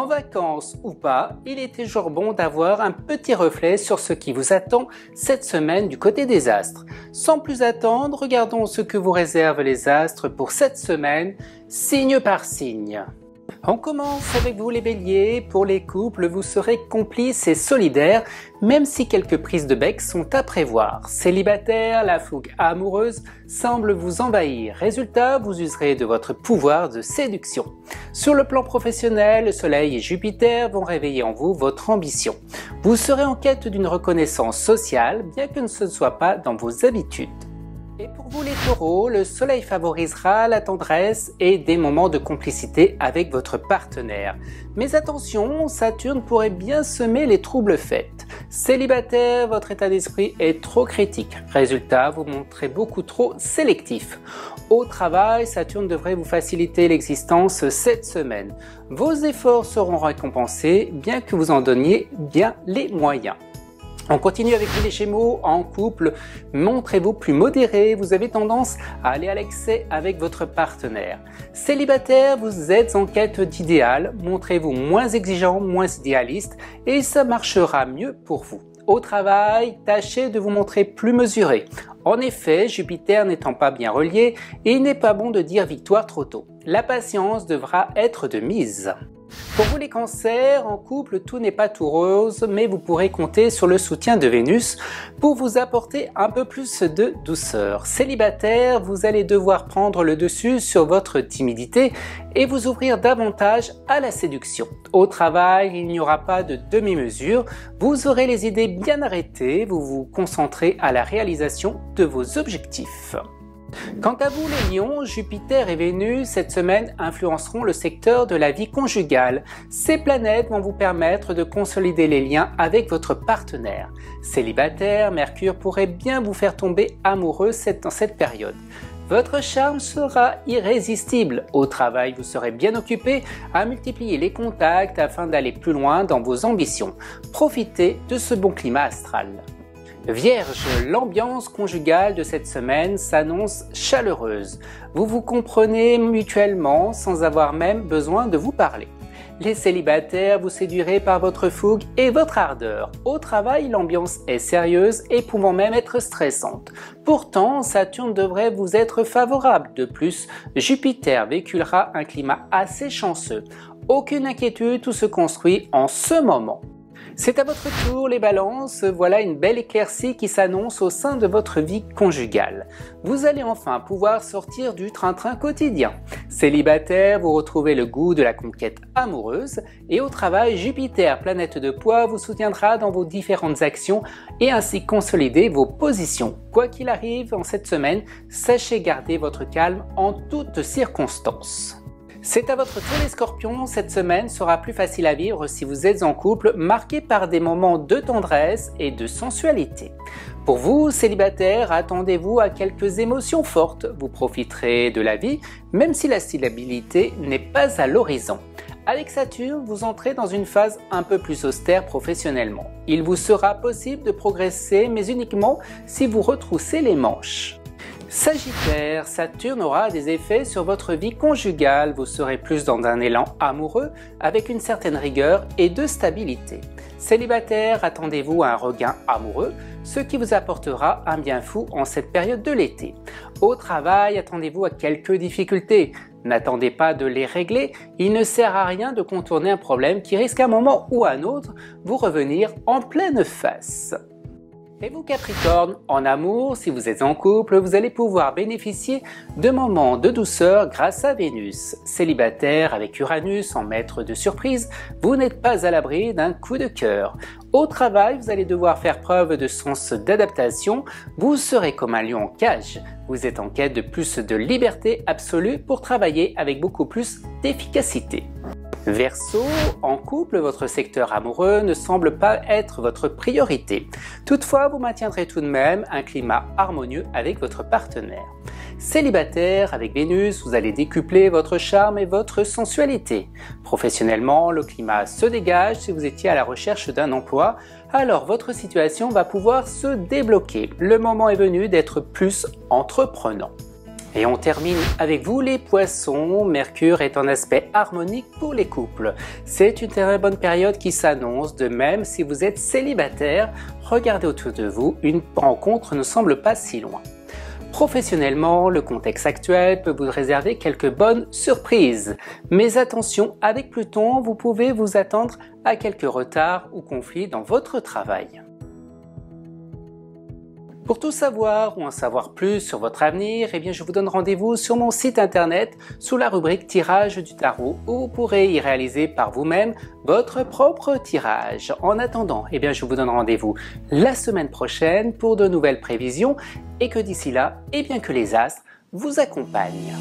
En vacances ou pas, il est toujours bon d'avoir un petit reflet sur ce qui vous attend cette semaine du côté des astres. Sans plus attendre, regardons ce que vous réservent les astres pour cette semaine, signe par signe. On commence avec vous les béliers. Pour les couples, vous serez complices et solidaires, même si quelques prises de bec sont à prévoir. Célibataire, la fougue amoureuse semble vous envahir. Résultat, vous userez de votre pouvoir de séduction. Sur le plan professionnel, le Soleil et Jupiter vont réveiller en vous votre ambition. Vous serez en quête d'une reconnaissance sociale, bien que ce ne soit pas dans vos habitudes. Et pour vous les taureaux, le soleil favorisera la tendresse et des moments de complicité avec votre partenaire. Mais attention, Saturne pourrait bien semer les troubles faits. Célibataire, votre état d'esprit est trop critique. Résultat, vous montrez beaucoup trop sélectif. Au travail, Saturne devrait vous faciliter l'existence cette semaine. Vos efforts seront récompensés, bien que vous en donniez bien les moyens. On continue avec vous les Gémeaux. En couple, montrez-vous plus modéré, vous avez tendance à aller à l'excès avec votre partenaire. Célibataire, vous êtes en quête d'idéal, montrez-vous moins exigeant, moins idéaliste et ça marchera mieux pour vous. Au travail, tâchez de vous montrer plus mesuré. En effet, Jupiter n'étant pas bien relié, il n'est pas bon de dire victoire trop tôt. La patience devra être de mise. Pour vous les cancers, en couple, tout n'est pas tout rose, mais vous pourrez compter sur le soutien de Vénus pour vous apporter un peu plus de douceur. Célibataire, vous allez devoir prendre le dessus sur votre timidité et vous ouvrir davantage à la séduction. Au travail, il n'y aura pas de demi-mesure, vous aurez les idées bien arrêtées, vous vous concentrez à la réalisation de vos objectifs. Quant à vous les lions, Jupiter et Vénus cette semaine influenceront le secteur de la vie conjugale. Ces planètes vont vous permettre de consolider les liens avec votre partenaire. Célibataire, Mercure pourrait bien vous faire tomber amoureux dans cette période. Votre charme sera irrésistible. Au travail, vous serez bien occupé à multiplier les contacts afin d'aller plus loin dans vos ambitions. Profitez de ce bon climat astral. Vierge, l'ambiance conjugale de cette semaine s'annonce chaleureuse. Vous vous comprenez mutuellement sans avoir même besoin de vous parler. Les célibataires, vous séduirez par votre fougue et votre ardeur. Au travail, l'ambiance est sérieuse et pouvant même être stressante. Pourtant, Saturne devrait vous être favorable. De plus, Jupiter véhiculera un climat assez chanceux. Aucune inquiétude, tout se construit en ce moment. C'est à votre tour les balances, voilà une belle éclaircie qui s'annonce au sein de votre vie conjugale. Vous allez enfin pouvoir sortir du train-train quotidien. Célibataire, vous retrouvez le goût de la conquête amoureuse et au travail, Jupiter, planète de poids, vous soutiendra dans vos différentes actions et ainsi consolider vos positions. Quoi qu'il arrive en cette semaine, sachez garder votre calme en toutes circonstances. C'est à votre tour les scorpions, cette semaine sera plus facile à vivre si vous êtes en couple, marqué par des moments de tendresse et de sensualité. Pour vous, célibataires, attendez-vous à quelques émotions fortes, vous profiterez de la vie, même si la stabilité n'est pas à l'horizon. Avec Saturne, vous entrez dans une phase un peu plus austère professionnellement. Il vous sera possible de progresser, mais uniquement si vous retroussez les manches. Sagittaire, Saturne aura des effets sur votre vie conjugale, vous serez plus dans un élan amoureux avec une certaine rigueur et de stabilité. Célibataire, attendez-vous à un regain amoureux, ce qui vous apportera un bien fou en cette période de l'été. Au travail, attendez-vous à quelques difficultés. N'attendez pas de les régler, il ne sert à rien de contourner un problème qui risque à un moment ou à un autre vous revenir en pleine face. Et vous Capricorne, en amour, si vous êtes en couple, vous allez pouvoir bénéficier de moments de douceur grâce à Vénus. Célibataire avec Uranus en maître de surprise, vous n'êtes pas à l'abri d'un coup de cœur. Au travail, vous allez devoir faire preuve de sens d'adaptation, vous serez comme un lion en cage. Vous êtes en quête de plus de liberté absolue pour travailler avec beaucoup plus d'efficacité. Verseau, en couple, votre secteur amoureux ne semble pas être votre priorité. Toutefois, vous maintiendrez tout de même un climat harmonieux avec votre partenaire. Célibataire, avec Vénus, vous allez décupler votre charme et votre sensualité. Professionnellement, le climat se dégage. Si vous étiez à la recherche d'un emploi, alors votre situation va pouvoir se débloquer. Le moment est venu d'être plus entreprenant. Et on termine avec vous les poissons. Mercure est en aspect harmonique pour les couples. C'est une très bonne période qui s'annonce. De même, si vous êtes célibataire, regardez autour de vous, une rencontre ne semble pas si loin. Professionnellement, le contexte actuel peut vous réserver quelques bonnes surprises. Mais attention, avec Pluton, vous pouvez vous attendre à quelques retards ou conflits dans votre travail. Pour tout savoir ou en savoir plus sur votre avenir, je vous donne rendez-vous sur mon site internet sous la rubrique tirage du tarot où vous pourrez y réaliser par vous-même votre propre tirage. En attendant, je vous donne rendez-vous la semaine prochaine pour de nouvelles prévisions et que d'ici là, que les astres vous accompagnent.